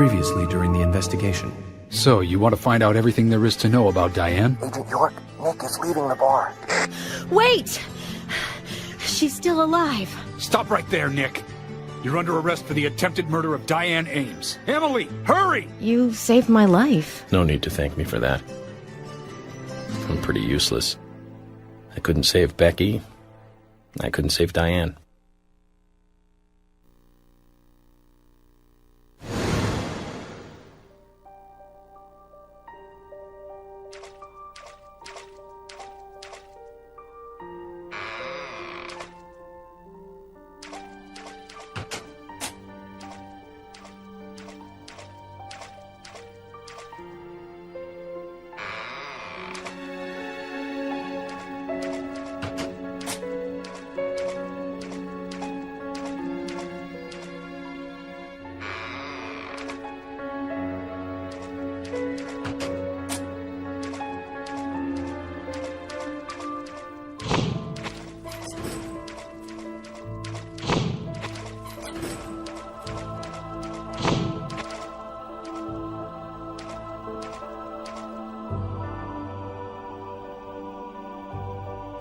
previously during the investigation. So, you want to find out everything there is to know about Dyin? Agent York, Nick is leaving the bar. Wait! She's still alive. Stop right there, Nick. You're under arrest for the attempted murder of Dyin Ames. Emily, hurry! You saved my life. No need to thank me for that. I'm pretty useless. I couldn't save Becky. I couldn't save Dyin.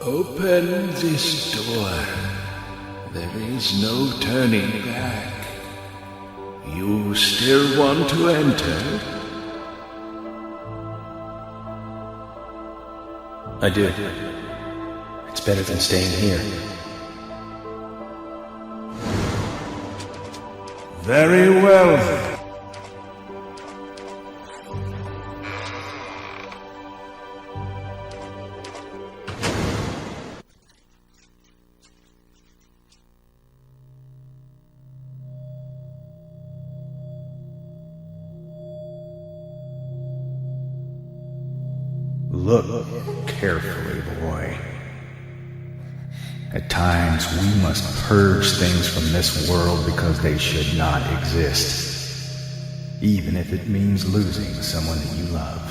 Open this door. There is no turning back. You still want to enter? I do. It's better than staying here. Very well then. Look carefully, boy. At times, we must purge things from this world because they should not exist, even if it means losing someone that you love.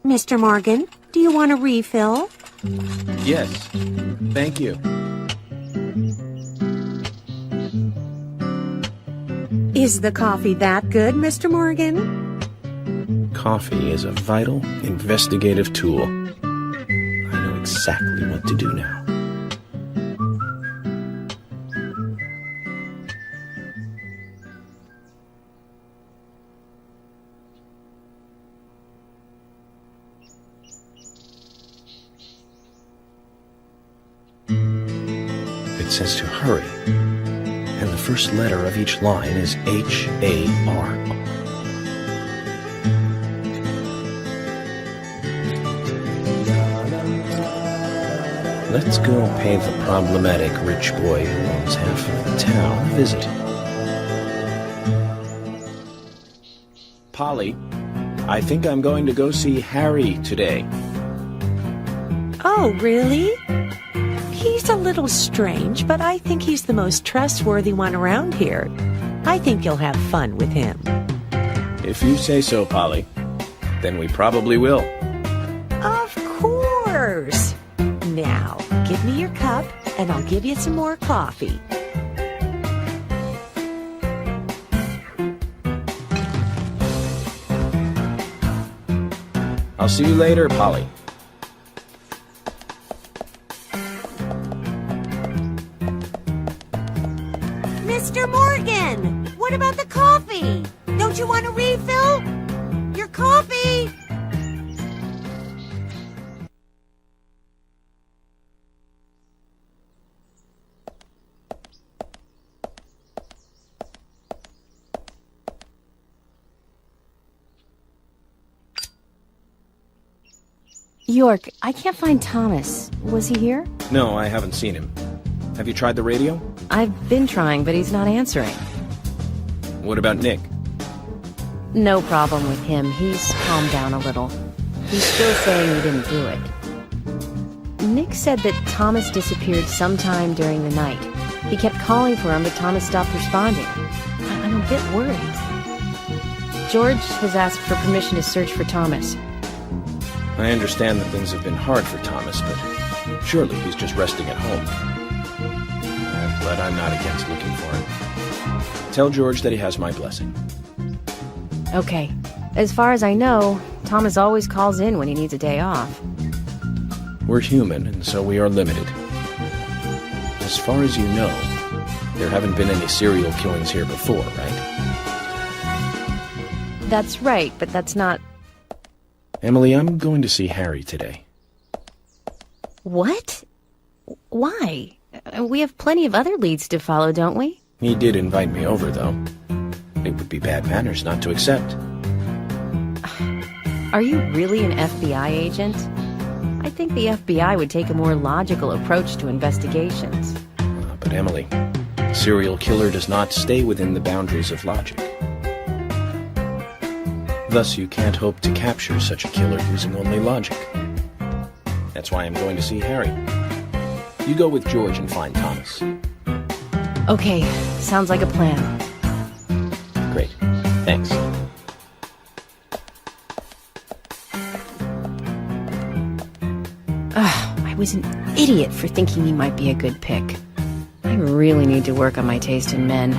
Mr. Morgan, do you want a refill? Yes. Thank you. Is the coffee that good, Mr. Morgan? Coffee is a vital, investigative tool. I know exactly what to do now. It says to hurry, and the first letter of each line is H-A-R. Let's go pay the problematic rich boy who owns half of the town a visit. Polly, I think I'm going to go see Harry today. Oh, really? He's a little strange, but I think he's the most trustworthy one around here. I think you'll have fun with him. If you say so, Polly, then we probably will. Of course! Now, give me your cup, and I'll give you some more coffee. I'll see you later, Polly. Mr. Morgan! What about the coffee? Don't you want a refill? Your coffee! York, I can't find Thomas. Was he here? No, I haven't seen him. Have you tried the radio? I've been trying, but he's not answering. What about Nick? No problem with him. He's calmed down a little. He's still saying he didn't do it. Nick said that Thomas disappeared sometime during the night. He kept calling for him, but Thomas stopped responding. I'm a bit worried. George has asked for permission to search for Thomas. I understand that things have been hard for Thomas, but surely he's just resting at home. But I'm not against looking for him. Tell George that he has my blessing. Okay. As far as I know, Thomas always calls in when he needs a day off. We're human, and so we are limited. As far as you know, there haven't been any serial killings here before, right? That's right, but that's not... Emily, I'm going to see Harry today. What? Why? We have plenty of other leads to follow, don't we? He did invite me over, though. It would be bad manners not to accept. Are you really an FBI agent? I think the FBI would take a more logical approach to investigations. But Emily, a serial killer does not stay within the boundaries of logic. Thus, you can't hope to capture such a killer using only logic. That's why I'm going to see Harry. You go with George and find Thomas. Okay, sounds like a plan. Great. Thanks. I was an idiot for thinking you might be a good pick. I really need to work on my taste in men.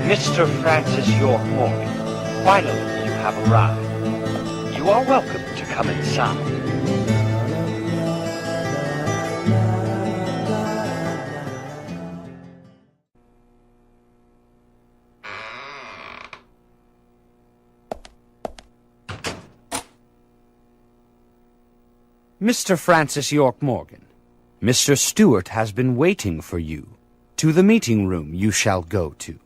Mr. Francis York Morgan, finally you have arrived. You are welcome to come inside. Mr. Francis York Morgan, Mr. Stewart has been waiting for you. To the meeting room you shall go to.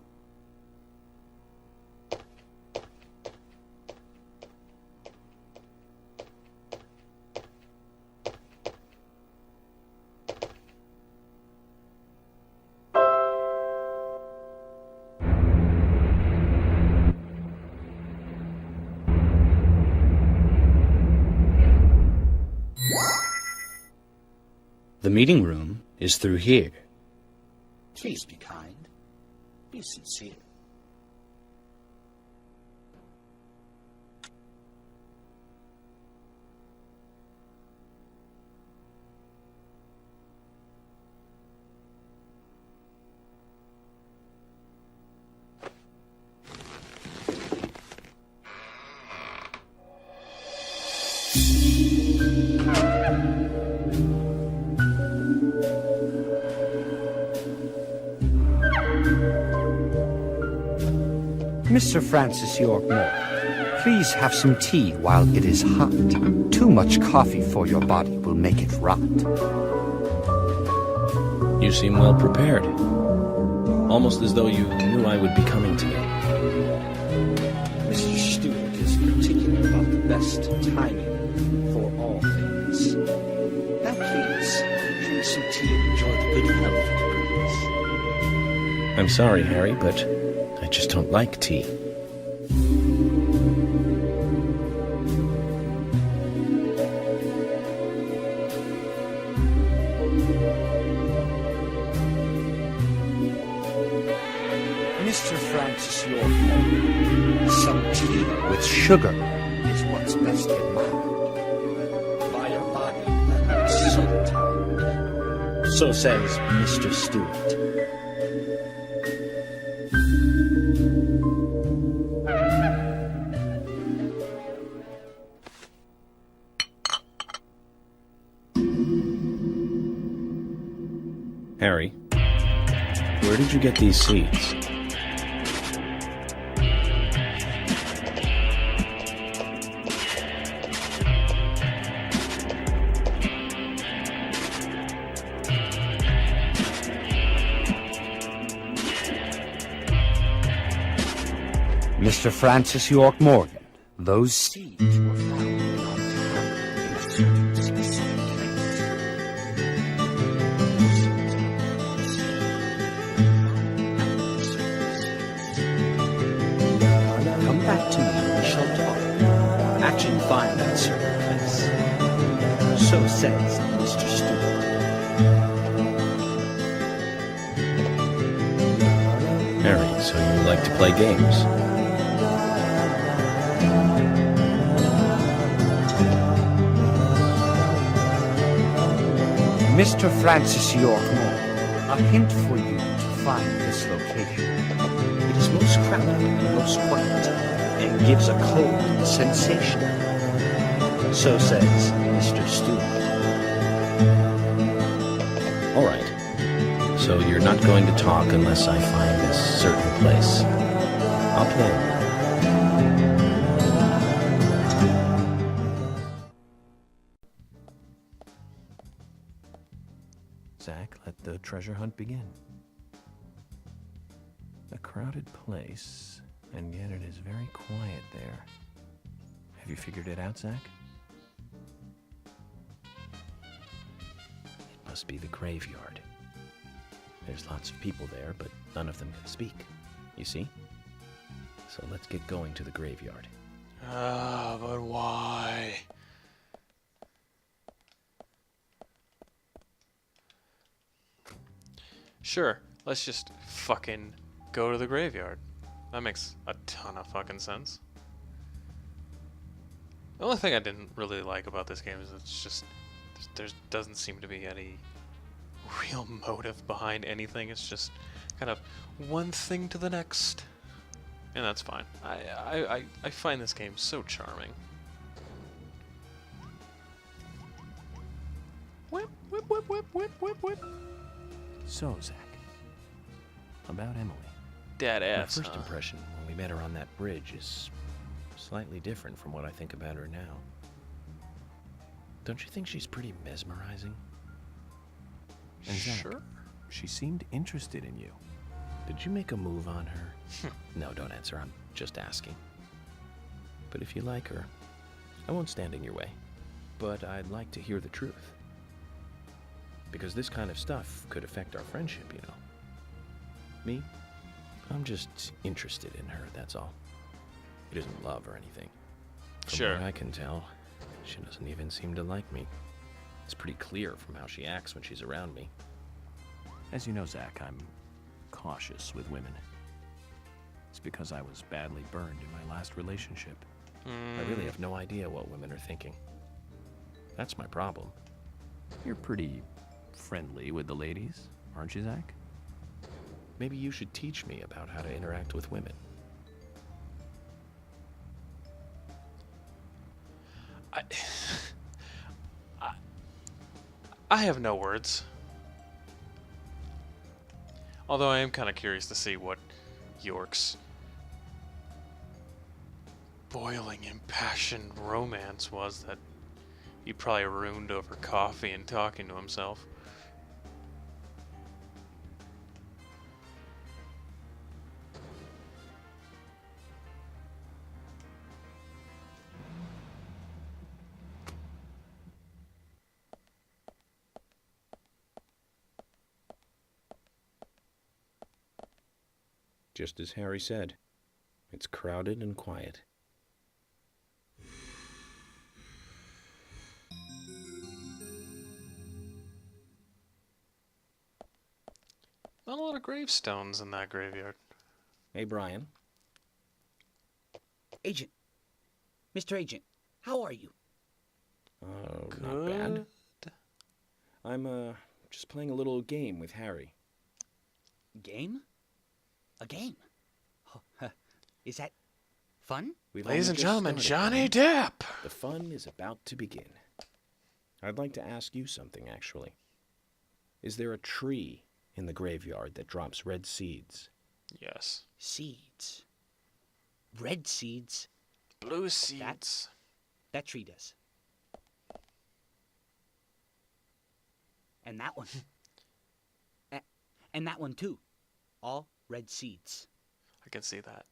The meeting room is through here. Please be kind. Be sincere. Mr. Francis York Morgan, please have some tea while it is hot. Too much coffee for your body will make it rot. You seem well prepared. Almost as though you knew I would be coming today. Mr. Stewart is particular about the best timing for all things. Now please, drink some tea and enjoy the good health it brings. I'm sorry, Harry, but I just don't like tea. Mr. Francis York Morgan, some tea with sugar is what's best in mind. By your body and so tired. So says Mr. Stewart. Harry, where did you get these seeds? Mr. Francis York Morgan, those seeds were found in our town in a certain specific place. Come back to me and we shall talk. Actually find that certain place. So says Mr. Stewart. Harry, so you like to play games? Mr. Francis York Morgan, a hint for you to find this location. It is most crowded and most quiet, and gives a cold sensation. So says Mr. Stewart. All right. So you're not going to talk unless I find this certain place. I'll play. Zach, let the treasure hunt begin. A crowded place, and yet it is very quiet there. Have you figured it out, Zach? It must be the graveyard. There's lots of people there, but none of them can speak. You see? So let's get going to the graveyard. But why? Sure, let's just fucking go to the graveyard. That makes a ton of fucking sense. The only thing I didn't really like about this game is it's just there doesn't seem to be any real motive behind anything. It's just kind of one thing to the next, and that's fine. I find this game so charming. Whip whip whip whip whip whip whip. So, Zach, about Emily. Dead ass. My first impression when we met her on that bridge is slightly different from what I think about her now. Don't you think she's pretty mesmerizing? And Zach, sure. She seemed interested in you. Did you make a move on her? No, don't answer. I'm just asking. But if you like her, I won't stand in your way. But I'd like to hear the truth. Because this kind of stuff could affect our friendship, you know. Me? I'm just interested in her, that's all. It isn't love or anything. From what I can tell, she doesn't even seem to like me. It's pretty clear from how she acts when she's around me. As you know, Zach, I'm cautious with women. It's because I was badly burned in my last relationship. I really have no idea what women are thinking. That's my problem. You're pretty friendly with the ladies, aren't you, Zach? Maybe you should teach me about how to interact with women. I have no words. Although I am kind of curious to see what York's boiling, impassioned romance was that he probably ruined over coffee and talking to himself. Just as Harry said, it's crowded and quiet. Not a lot of gravestones in that graveyard. Hey, Brian. Agent. Mr. Agent, how are you? Not bad. I'm, just playing a little game with Harry. Game? A game? Oh, is that fun? Ladies and gentlemen, Johnny Depp! The fun is about to begin. I'd like to ask you something, actually. Is there a tree in the graveyard that drops red seeds. Yes. Seeds. Red seeds. Blue seeds. That tree does. And that one. And that one too. All red seeds. I can see that.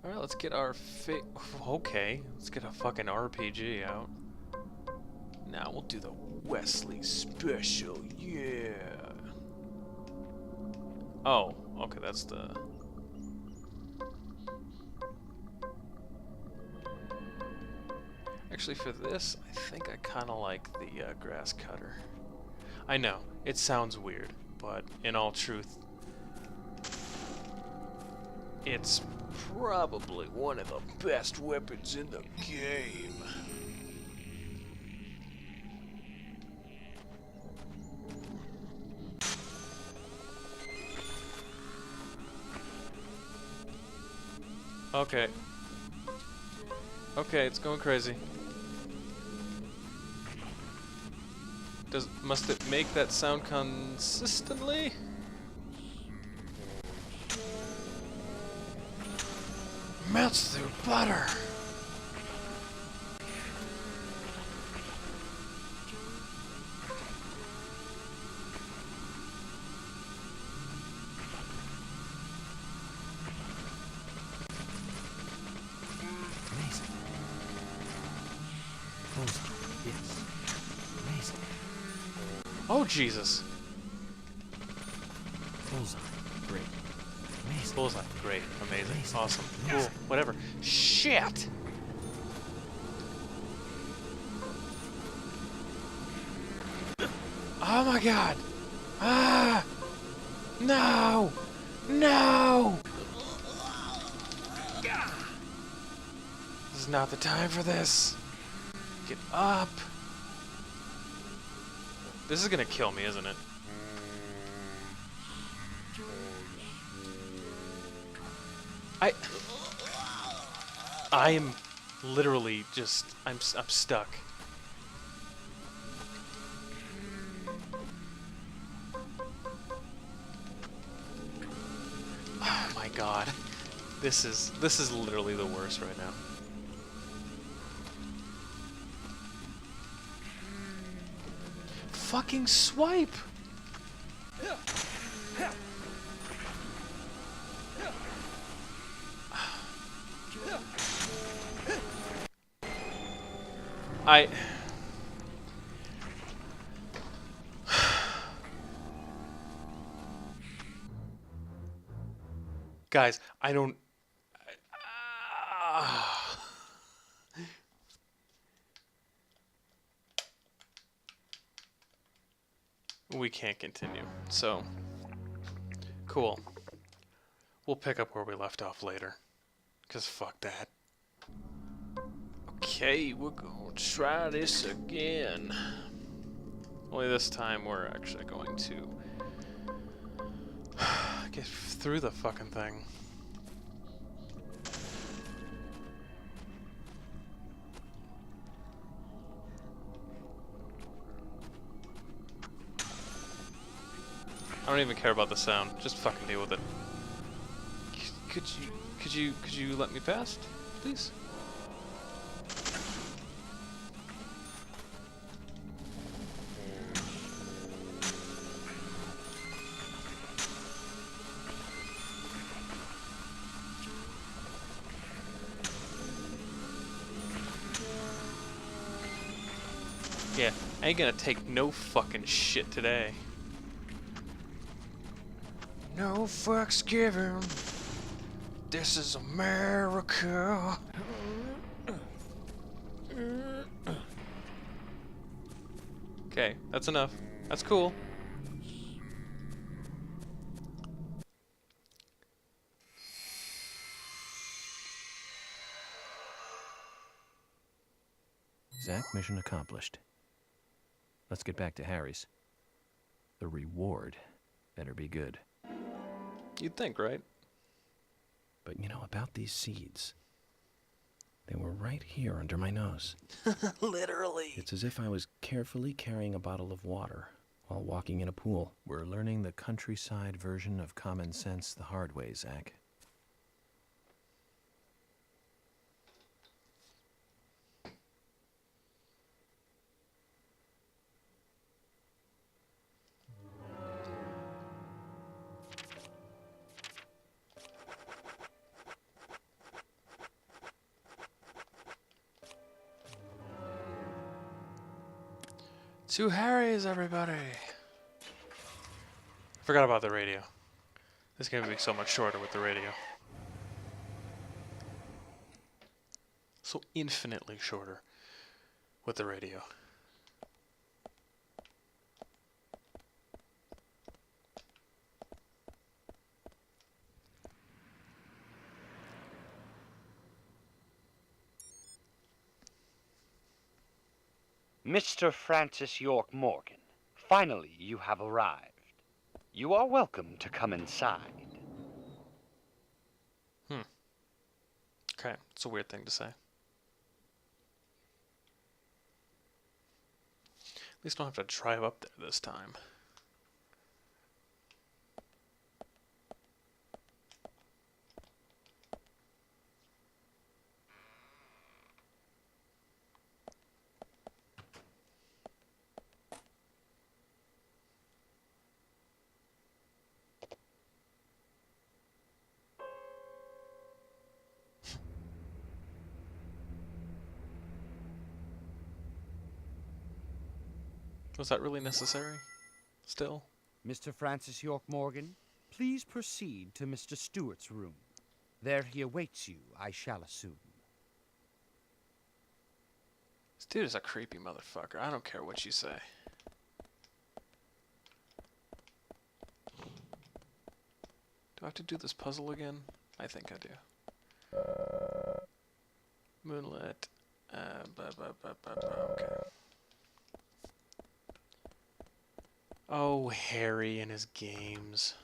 Alright, let's get our okay, let's get a fucking RPG out. Now we'll do the Wesley Special, yeah. Oh, okay, that's the... Actually, for this, I think I kind of like the grass cutter. I know, it sounds weird, but in all truth, it's probably one of the best weapons in the game. Okay. Okay, it's going crazy. Must it make that sound consistently? Melts through butter. Amazing. Bullseye. Yes. Amazing. Oh, Jesus. Bullseye. Great. Amazing. Bullseye. Great. Amazing. Amazing. Awesome. Amazing. Cool. Whatever. Shit! Oh my god! Ah! No! No! This is not the time for this. Get up. This is gonna kill me, isn't it? I am literally just I'm stuck. Oh my god. This is literally the worst right now. Fucking swipe. Guys, I don't... We can't continue, so... Cool. We'll pick up where we left off later. 'Cause fuck that. Okay, we're gonna try this again. Only this time we're actually going to get through the fucking thing. I don't even care about the sound. Just fucking deal with it. Could you let me past, please? Yeah, I ain't gonna take no fucking shit today. No fucks given. This is America. Okay, that's enough. That's cool. Zach, mission accomplished. Let's get back to Harry's. The reward better be good. You'd think, right? But you know, about these seeds. They were right here under my nose. Literally. It's as if I was carefully carrying a bottle of water while walking in a pool. We're learning the countryside version of common sense the hard way, Zach. To Harry's, everybody! Forgot about the radio. This game would be so much shorter with the radio. So infinitely shorter with the radio. Mr. Francis York Morgan, finally you have arrived. You are welcome to come inside. Okay, it's a weird thing to say. At least I don't have to drive up there this time. Was that really necessary? Still? Mr. Francis York Morgan, please proceed to Mr. Stewart's room. There he awaits you, I shall assume. This dude is a creepy motherfucker. I don't care what you say. Do I have to do this puzzle again? I think I do. Moonlit. Okay. Oh, Harry and his games.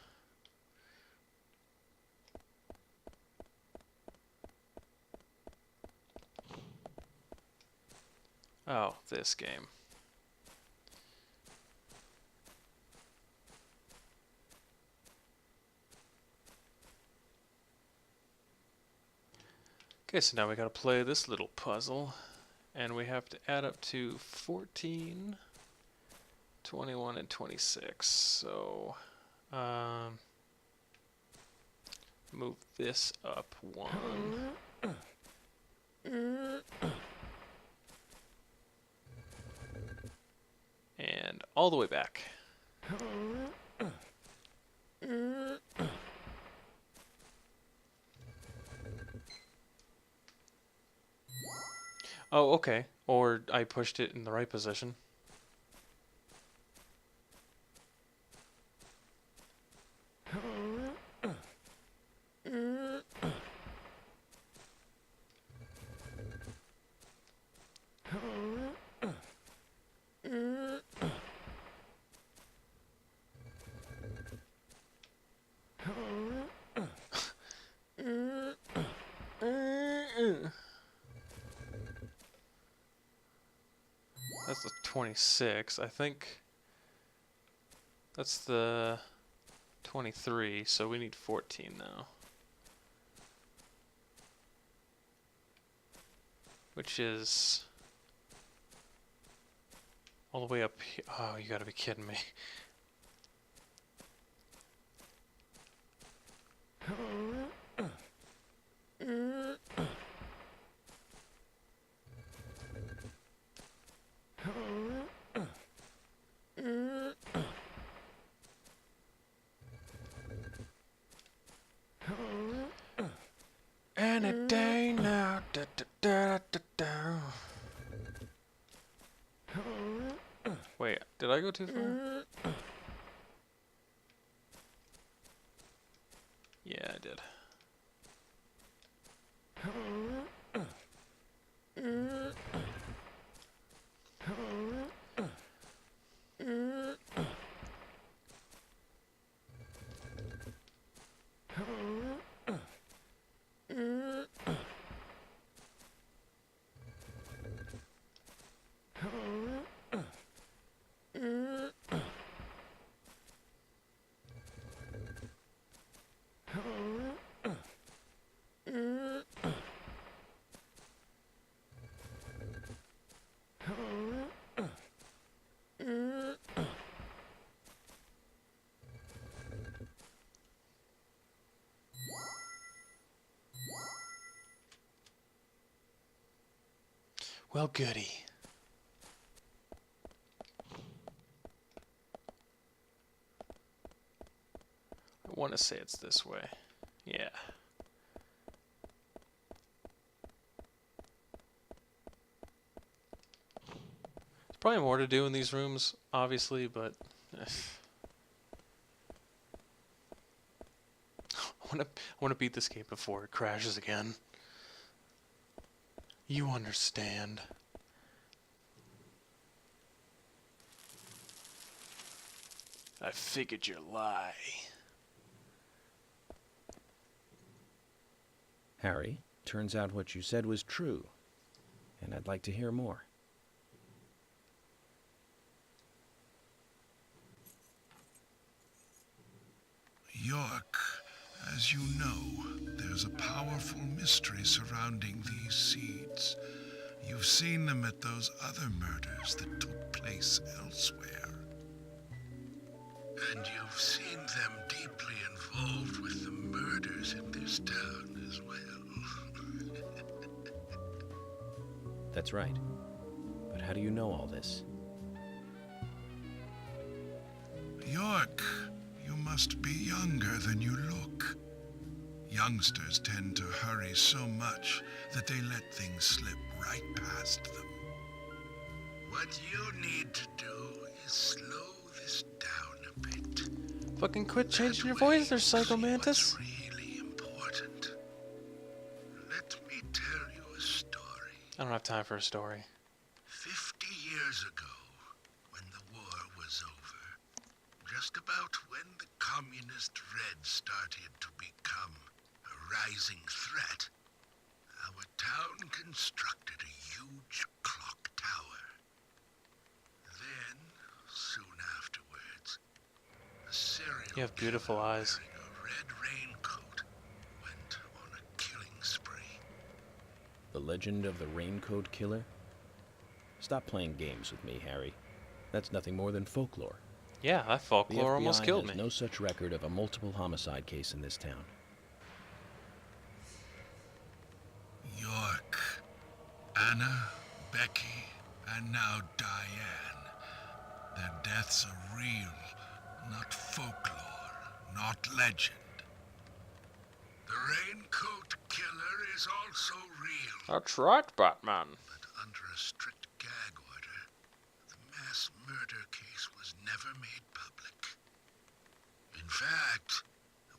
Oh, this game. Okay, so now we gotta play this little puzzle, and we have to add up to 14, 21, and 26. So, move this up one. And all the way back. Oh, okay. Or I pushed it in the right position. That's the 26. I think that's the 23, so we need 14 now. Which is all the way up here. Oh, you gotta be kidding me. Any day now. Da, da, da, da, da. Wait, did I go too far? Yeah, I did. Well, goody. I want to say it's this way. Yeah. There's probably more to do in these rooms, obviously, but I want to beat this game before it crashes again. You understand. I figured your lie. Harry, turns out what you said was true, and I'd like to hear more. York, as you know, there's a powerful mystery surrounding these seeds. You've seen them at those other murders that took place elsewhere. And you've seen them deeply involved with the murders in this town as well. That's right. But how do you know all this? York, you must be younger than you look. Youngsters tend to hurry so much that they let things slip right past them. What you need to do is slow this down a bit. Fucking quit changing your voice there, Psycho Mantis. Really important. Let me tell you a story. I don't have time for a story. 50 years ago, when the war was over, just about when the communist Reds started to become a rising threat, our town constructed a huge clock tower. Then, soon afterwards, a serial You have beautiful eyes. wearing a red raincoat went on a killing spree. The legend of the Raincoat Killer? Stop playing games with me, Harry. That's nothing more than folklore. Yeah, that folklore almost killed me. No such record of a multiple homicide case in this town. York, Anna, Becky, and now Dyin. Their deaths are real, not folklore, not legend. The Raincoat Killer is also real. That's right, Batman. But under a strict gag order, the mass murder case was never made public. In fact,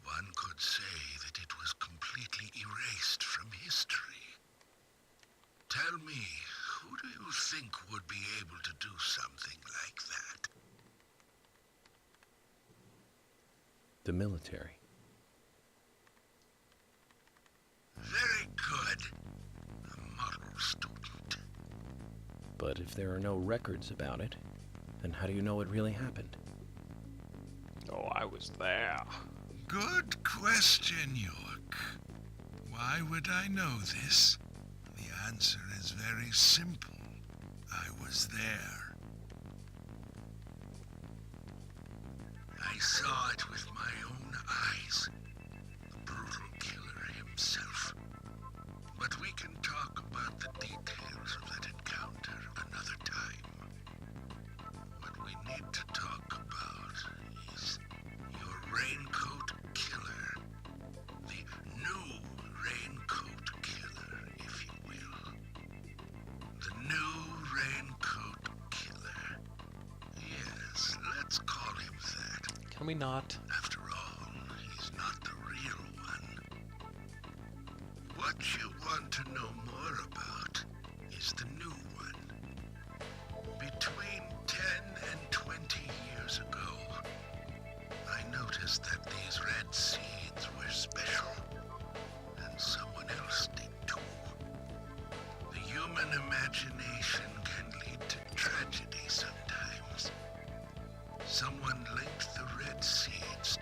one could say that it was completely erased from history. Tell me, who do you think would be able to do something like that? The military. Very good. A model student. But if there are no records about it, then how do you know it really happened? Oh, I was there. Good question, York. Why would I know this? The answer is very simple. I was there. I saw it with my own eyes. The brutal killer himself. But we can talk about the details of that encounter another time. What we need to talk about is your Raincoat Killer. The new Raincoat Killer, if you will. The new Raincoat Killer. Yes, let's call him that. Can we not? After all, he's not the real one. What you want to know more about is the new one. Between 10 and 20 years ago, I noticed that these red seeds were special, and someone else did too. The human imagination can lead to tragedy sometimes. Someone linked the red seeds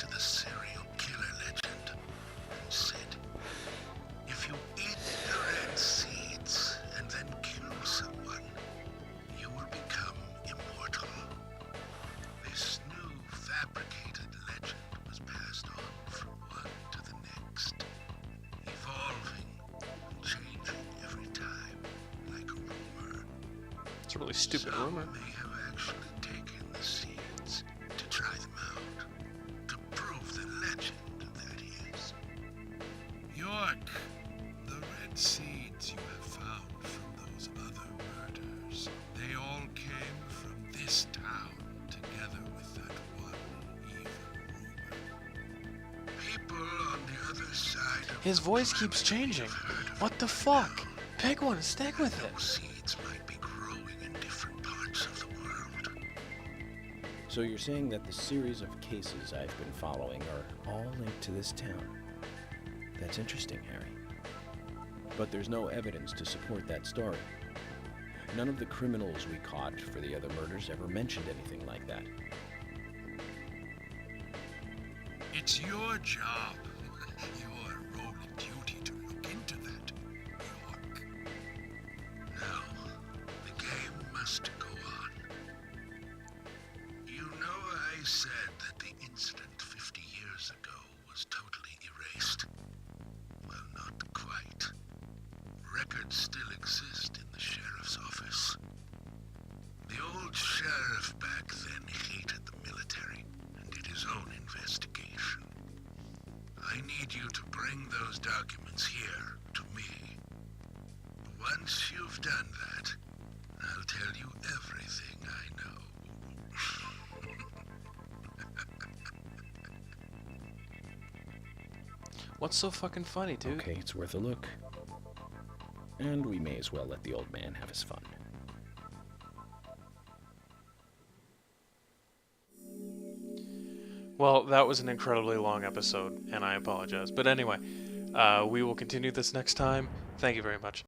really stupid rumor. Some may have actually taken the seeds to try them out, to prove the legend, that is. York, the red seeds you have found from those other murders, they all came from this town, together with that one evil rumor. People on the other side of His voice keeps changing. What the fuck? Pick one and stick with it. seeds might be growing in different parts of the world. So you're saying that the series of cases I've been following are all linked to this town? That's interesting, Harry. But there's no evidence to support that story. None of the criminals we caught for the other murders ever mentioned anything like that. It's your job, your role and duty to look into that, York. Now, the game must go on. You know I said that the incident 50 years ago was totally erased. Well, not quite. Records still exist in the sheriff's office. The old sheriff back then hated the military and did his own investigation. I need you to bring those documents here to me. Once you've done that, I'll tell you everything I know. What's so fucking funny, dude? Okay, it's worth a look. And we may as well let the old man have his fun. Well, that was an incredibly long episode, and I apologize. But anyway, we will continue this next time. Thank you very much.